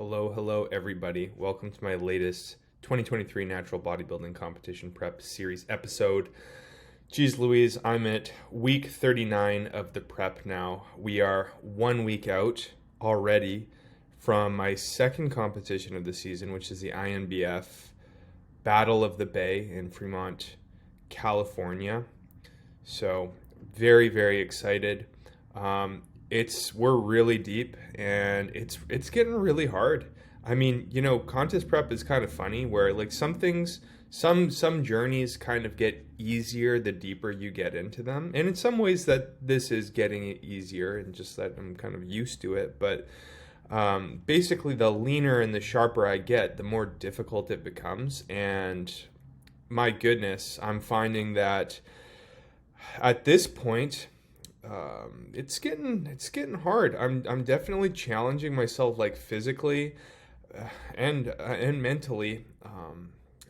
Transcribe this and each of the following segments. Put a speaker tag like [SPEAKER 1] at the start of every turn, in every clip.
[SPEAKER 1] Hello, everybody. Welcome to my latest 2023 Natural Bodybuilding Competition Prep Series episode. Geez Louise, I'm at week 39 of the prep now. We are 1 week out already from my second competition of the season, which is the INBF Battle of the Bay in Fremont, California. So very, very excited. We're really deep and it's getting really hard. I mean, contest prep is kind of funny where like some things, some journeys kind of get easier the deeper you get into them. And in some ways that this is getting easier and just that I'm kind of used to it. But basically the leaner and the sharper I get, the more difficult it becomes. And my goodness, I'm finding that at this point, it's getting hard. I'm definitely challenging myself, like physically and mentally,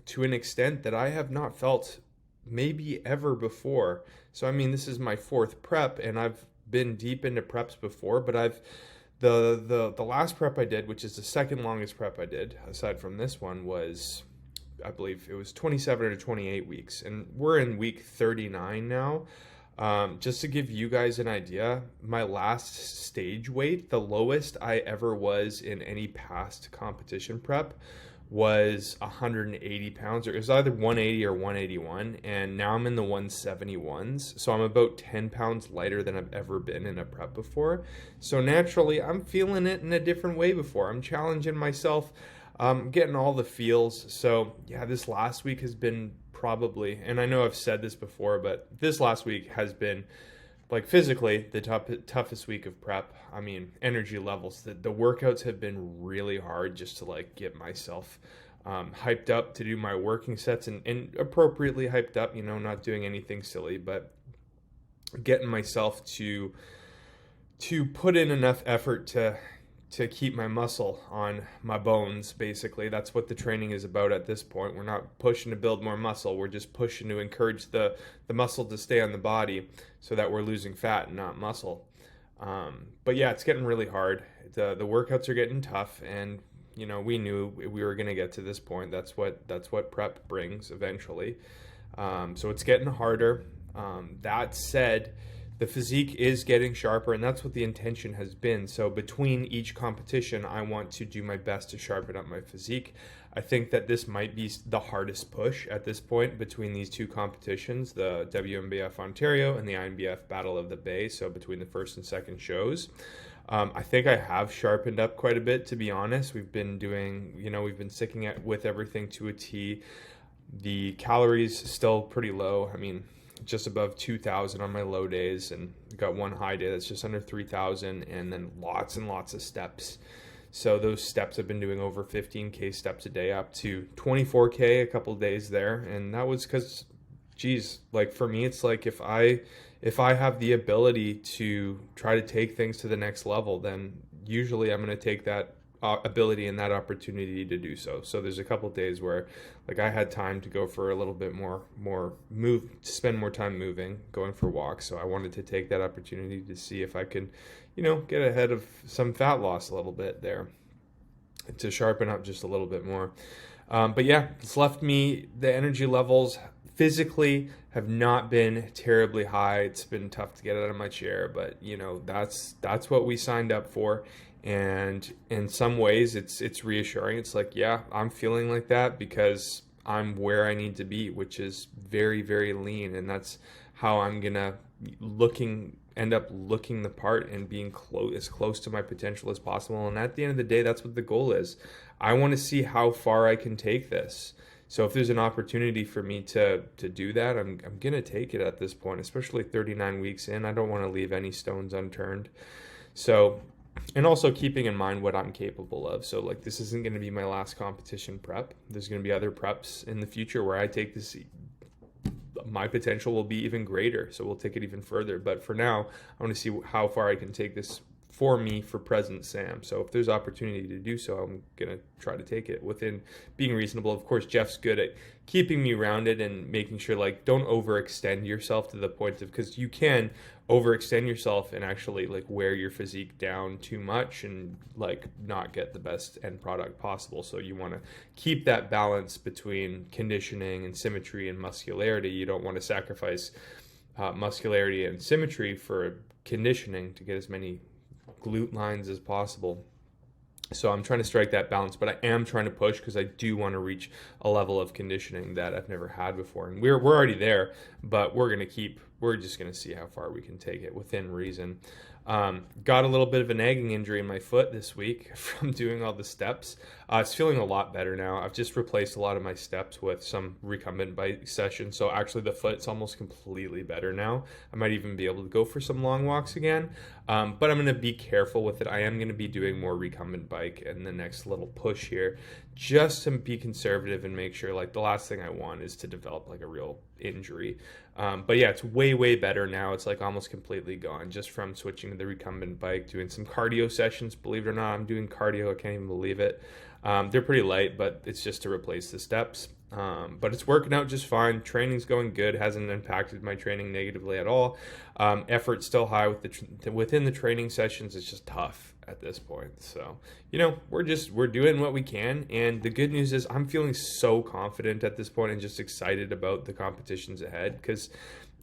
[SPEAKER 1] to an extent that I have not felt maybe ever before. So I mean, this is my fourth prep, and I've been deep into preps before, but the last prep I did, which is the second longest prep I did aside from this one, was, I believe it was 27 or 28 weeks, and we're in week 39 now. Just to give you guys an idea, my last stage weight, the lowest I ever was in any past competition prep, was 180 pounds, or it was either 180 or 181, and now I'm in the 171s, so I'm about 10 pounds lighter than I've ever been in a prep before. So naturally, I'm feeling it in a different way before. I'm challenging myself, getting all the feels. So yeah, this last week has been probably, and I know I've said this before, but this last week has been, like, physically the toughest week of prep. I mean, energy levels, the workouts have been really hard just to like get myself hyped up to do my working sets, and appropriately hyped up, not doing anything silly, but getting myself to put in enough effort to keep my muscle on my bones. Basically, that's what the training is about at this point. We're not pushing to build more muscle. We're just pushing to encourage the muscle to stay on the body so that we're losing fat and not muscle. But yeah, it's getting really hard. The workouts are getting tough, and we knew we were going to get to this point. That's what prep brings eventually. So it's getting harder. That said, the physique is getting sharper, and that's what the intention has been. So between each competition, I want to do my best to sharpen up my physique. I think that this might be the hardest push at this point between these two competitions, the WNBF Ontario and the INBF Battle of the Bay, so between the first and second shows. I think I have sharpened up quite a bit, to be honest. We've been doing, we've been sticking with everything to a T. The calories still pretty low. I mean, just above 2,000 on my low days, and got one high day that's just under 3,000, and then lots and lots of steps. So those steps I've been doing over 15K steps a day, up to 24K a couple days there. And that was because, geez, like for me, it's like if I have the ability to try to take things to the next level, then usually I'm going to take that ability and that opportunity to do so. So there's a couple days where like I had time to go for a little bit more move, to spend more time moving, going for walks. So I wanted to take that opportunity to see if I could, get ahead of some fat loss a little bit there, to sharpen up just a little bit more. But yeah, it's left me, the energy levels physically have not been terribly high. It's been tough to get out of my chair, but that's what we signed up for. And in some ways it's reassuring. It's like, yeah, I'm feeling like that because I'm where I need to be, which is very, very lean. And that's how I'm gonna end up looking the part and being as close to my potential as possible. And at the end of the day, that's what the goal is. I want to see how far I can take this. So if there's an opportunity for me to do that, I'm gonna take it at this point, especially 39 weeks in. I don't want to leave any stones unturned. So, and also keeping in mind what I'm capable of. So like, this isn't going to be my last competition prep. There's going to be other preps in the future where I take this, my potential will be even greater. So we'll take it even further. But for now, I want to see how far I can take this for me for present Sam. So if there's opportunity to do so, I'm going to try to take it within being reasonable. Of course, Jeff's good at keeping me rounded and making sure, like, don't overextend yourself to the point of, because you can overextend yourself and actually like wear your physique down too much and like not get the best end product possible. So you want to keep that balance between conditioning and symmetry and muscularity. You don't want to sacrifice muscularity and symmetry for conditioning to get as many glute lines as possible. So I'm trying to strike that balance, but I am trying to push because I do want to reach a level of conditioning that I've never had before. And we're already there, but we're just going to see how far we can take it within reason. Got a little bit of a nagging injury in my foot this week from doing all the steps. It's feeling a lot better now. I've just replaced a lot of my steps with some recumbent bike sessions. So actually the foot's almost completely better now. I might even be able to go for some long walks again. But I'm going to be careful with it. I am going to be doing more recumbent bike in the next little push here, just to be conservative and make sure, like, the last thing I want is to develop like a real injury. But yeah, it's way better now. It's like almost completely gone just from switching to the recumbent bike, doing some cardio sessions. Believe it or not, I'm doing cardio. I can't even believe it. They're pretty light, but it's just to replace the steps. But it's working out just fine. Training's going good. Hasn't impacted my training negatively at all. Effort's still high within the training sessions. It's just tough at this point. So, we're doing what we can. And the good news is I'm feeling so confident at this point and just excited about the competitions ahead. Because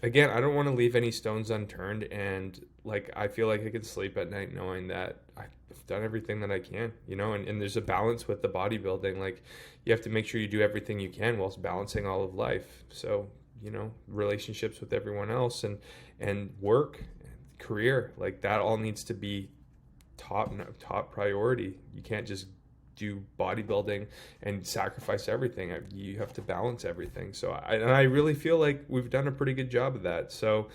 [SPEAKER 1] again, I don't want to leave any stones unturned. And like, I feel like I can sleep at night knowing that I've done everything that I can, and there's a balance with the bodybuilding. Like, you have to make sure you do everything you can whilst balancing all of life. So, relationships with everyone else and work, career, like that all needs to be top priority. You can't just do bodybuilding and sacrifice everything. You have to balance everything. So I really feel like we've done a pretty good job of that. So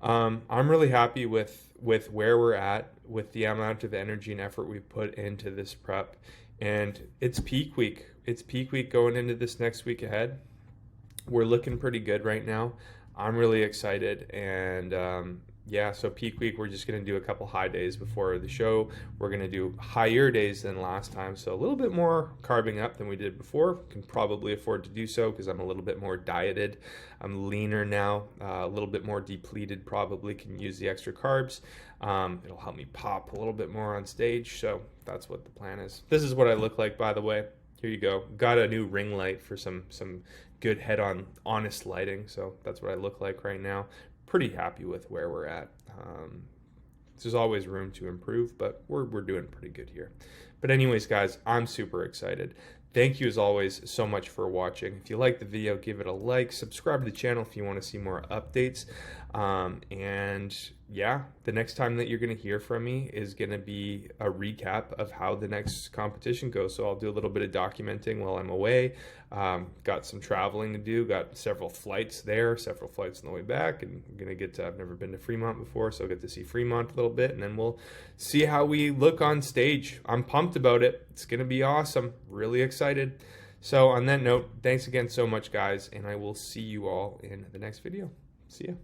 [SPEAKER 1] I'm really happy with where we're at, with the amount of energy and effort we've put into this prep. And it's peak week. It's peak week going into this next week ahead. We're looking pretty good right now. I'm really excited. And so peak week, we're just going to do a couple high days before the show. We're going to do higher days than last time. So a little bit more carbing up than we did before. Can probably afford to do so because I'm a little bit more dieted. I'm leaner now, a little bit more depleted, probably can use the extra carbs. It'll help me pop a little bit more on stage. So that's what the plan is. This is what I look like, by the way. Here you go. Got a new ring light for some good head-on honest lighting. So that's what I look like right now. Pretty happy with where we're at. There's always room to improve, but we're doing pretty good here. But anyways, guys, I'm super excited. Thank you as always so much for watching. If you like the video, give it a like, subscribe to the channel if you want to see more updates. And yeah, the next time that you're going to hear from me is going to be a recap of how the next competition goes. So I'll do a little bit of documenting while I'm away. Got some traveling to do, got several flights there, several flights on the way back, and I'm going to I've never been to Fremont before, so I'll get to see Fremont a little bit, and then we'll see how we look on stage. I'm pumped about it. It's going to be awesome. Really excited. So on that note, thanks again so much, guys, and I will see you all in the next video. See ya.